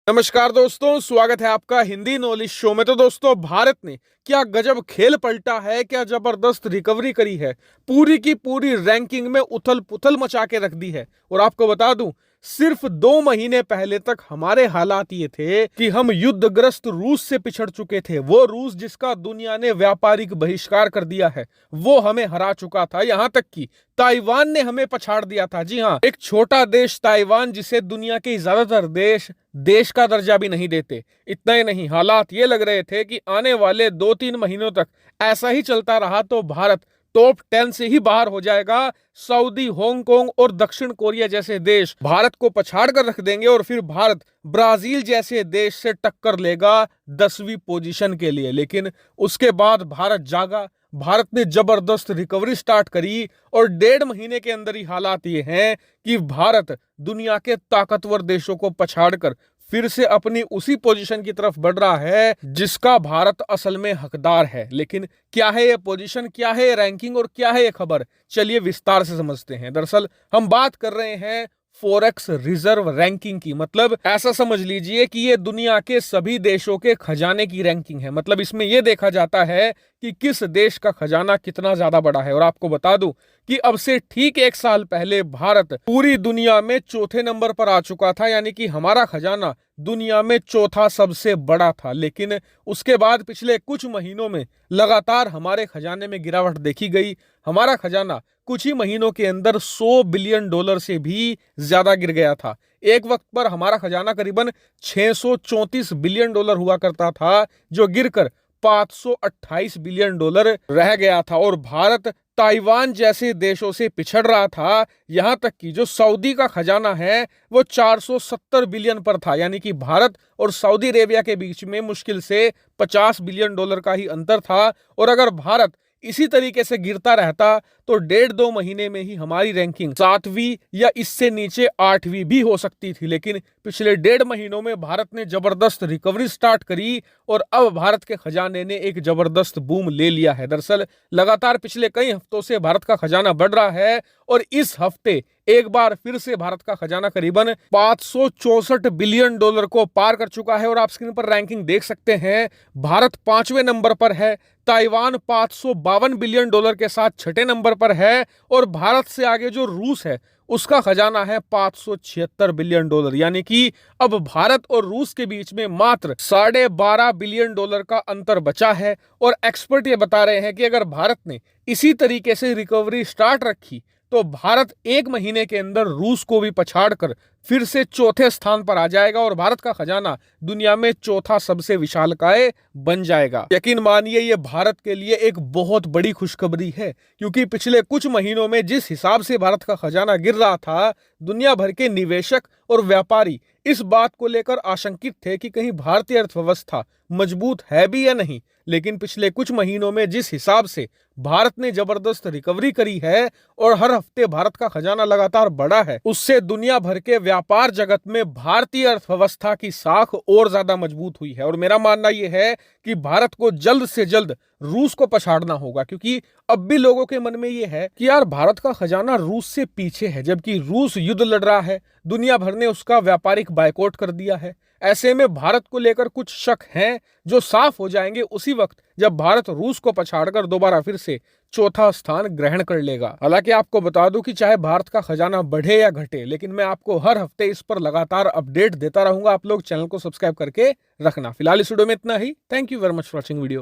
नमस्कार दोस्तों, स्वागत है आपका हिंदी नॉलेज शो में। तो दोस्तों, भारत ने क्या गजब खेल पलटा है, क्या जबरदस्त रिकवरी करी है। पूरी की पूरी रैंकिंग में उथल पुथल मचा के रख दी है। और आपको बता दूं, सिर्फ 2 महीने पहले तक हमारे हालात ये थे कि हम युद्धग्रस्त रूस से पिछड़ चुके थे। वो रूस जिसका दुनिया ने व्यापारिक बहिष्कार कर दिया है, वो हमें हरा चुका था। यहां तक कि ताइवान ने हमें पछाड़ दिया था। जी हां, एक छोटा देश ताइवान, जिसे दुनिया के ज्यादातर देश देश का दर्जा भी नहीं देते। इतना ही नहीं, हालात ये लग रहे थे कि आने वाले 2-3 महीनों तक ऐसा ही चलता रहा तो भारत टॉप 10 से ही बाहर हो जाएगा। सऊदी, हांगकांग और दक्षिण कोरिया जैसे देश भारत को पछाड़ कर रख देंगे और फिर भारत ब्राजील जैसे देश से टक्कर लेगा 10वीं पोजीशन के लिए। लेकिन उसके बाद भारत जागा, भारत ने जबरदस्त रिकवरी स्टार्ट करी और 1.5 महीने के अंदर ही हालात ये हैं कि भारत दुनिया के ताकतवर देशों को पछाड़कर फिर से अपनी उसी पोजीशन की तरफ बढ़ रहा है जिसका भारत असल में हकदार है। लेकिन क्या है ये पोजीशन, क्या है ये रैंकिंग और क्या है ये खबर, चलिए विस्तार से समझते हैं। दरअसल हम बात कर रहे हैं फॉरेक्स रिजर्व रैंकिंग की। मतलब ऐसा समझ लीजिए कि ये दुनिया के सभी देशों के खजाने की रैंकिंग है। मतलब इसमें यह देखा जाता है कि किस देश का खजाना कितना ज्यादा बड़ा है। और आपको बता दूं कि अब से ठीक 1 साल पहले भारत पूरी दुनिया में चौथे नंबर पर आ चुका था, यानी कि हमारा खजाना दुनिया में चौथा सबसे बड़ा था। लेकिन उसके बाद पिछले कुछ महीनों में लगातार हमारे खजाने में गिरावट देखी गई। हमारा खजाना कुछ ही महीनों के अंदर $100 बिलियन से भी ज्यादा गिर गया था। एक वक्त पर हमारा खजाना करीबन $634 बिलियन हुआ करता था, जो गिरकर $528 बिलियन रह गया था। और भारत ताइवान जैसे देशों से पिछड़ रहा था। यहां तक कि जो सऊदी का खजाना है वो 470 बिलियन पर था, यानी कि भारत और सऊदी अरेबिया के बीच में मुश्किल से $50 बिलियन का ही अंतर था। और अगर भारत इसी तरीके से गिरता रहता तो 1.5-2 महीने में ही हमारी रैंकिंग 7वीं या इससे नीचे 8वीं भी हो सकती थी। लेकिन पिछले 1.5 महीनों में भारत ने जबरदस्त रिकवरी स्टार्ट करी और अब भारत के खजाने ने एक जबरदस्त बूम ले लिया है। दरअसल लगातार पिछले कई हफ्तों से भारत का खजाना बढ़ रहा है और इस हफ्ते एक बार फिर से भारत का खजाना करीबन $564 बिलियन को पार कर चुका है। और आप स्क्रीन पर रैंकिंग देख सकते हैं, भारत 5वें नंबर पर है, ताइवान $552 बिलियन के साथ 6ठे नंबर पर है और भारत से आगे जो रूस है उसका खजाना है $576 बिलियन। यानी कि अब भारत और रूस के बीच में मात्र $12.5 बिलियन का अंतर बचा है। और एक्सपर्ट ये बता रहे हैं कि अगर भारत ने इसी तरीके से रिकवरी स्टार्ट रखी तो भारत 1 महीने के अंदर रूस को भी पछाड़कर फिर से चौथे स्थान पर आ जाएगा और भारत का खजाना दुनिया में चौथा सबसे विशालकाय बन जाएगा। यकीन मानिए, ये भारत के लिए एक बहुत बड़ी खुशखबरी है, क्योंकि पिछले कुछ महीनों में जिस हिसाब से भारत का खजाना गिर रहा था, दुनिया भर के निवेशक और व्यापारी इस बात को लेकर आशंकित थे कि कहीं भारतीय अर्थव्यवस्था मजबूत है भी या नहीं। लेकिन पिछले कुछ महीनों में जिस हिसाब से भारत ने जबरदस्त रिकवरी करी है और हर हफ्ते भारत का खजाना लगातार बढ़ा है, उससे दुनिया भर के व्यापार जगत में भारतीय अर्थव्यवस्था की साख और ज्यादा मजबूत हुई है। और मेरा मानना यह है कि भारत को जल्द से जल्द रूस को पछाड़ना होगा, क्योंकि अब भी लोगों के मन में यह है कि यार भारत का खजाना रूस से पीछे है, जबकि रूस युद्ध लड़ रहा है, दुनिया भर ने उसका व्यापारिक बायकॉट कर दिया है। ऐसे में भारत को लेकर कुछ शक हैं जो साफ हो जाएंगे उसी वक्त जब भारत रूस को पछाड़कर दोबारा फिर से चौथा स्थान ग्रहण कर लेगा। हालांकि आपको बता दूं कि चाहे भारत का खजाना बढ़े या घटे, लेकिन मैं आपको हर हफ्ते इस पर लगातार अपडेट देता रहूंगा। आप लोग चैनल को सब्सक्राइब करके रखना। फिलहाल इस वीडियो में इतना ही। Thank you very much for watching video.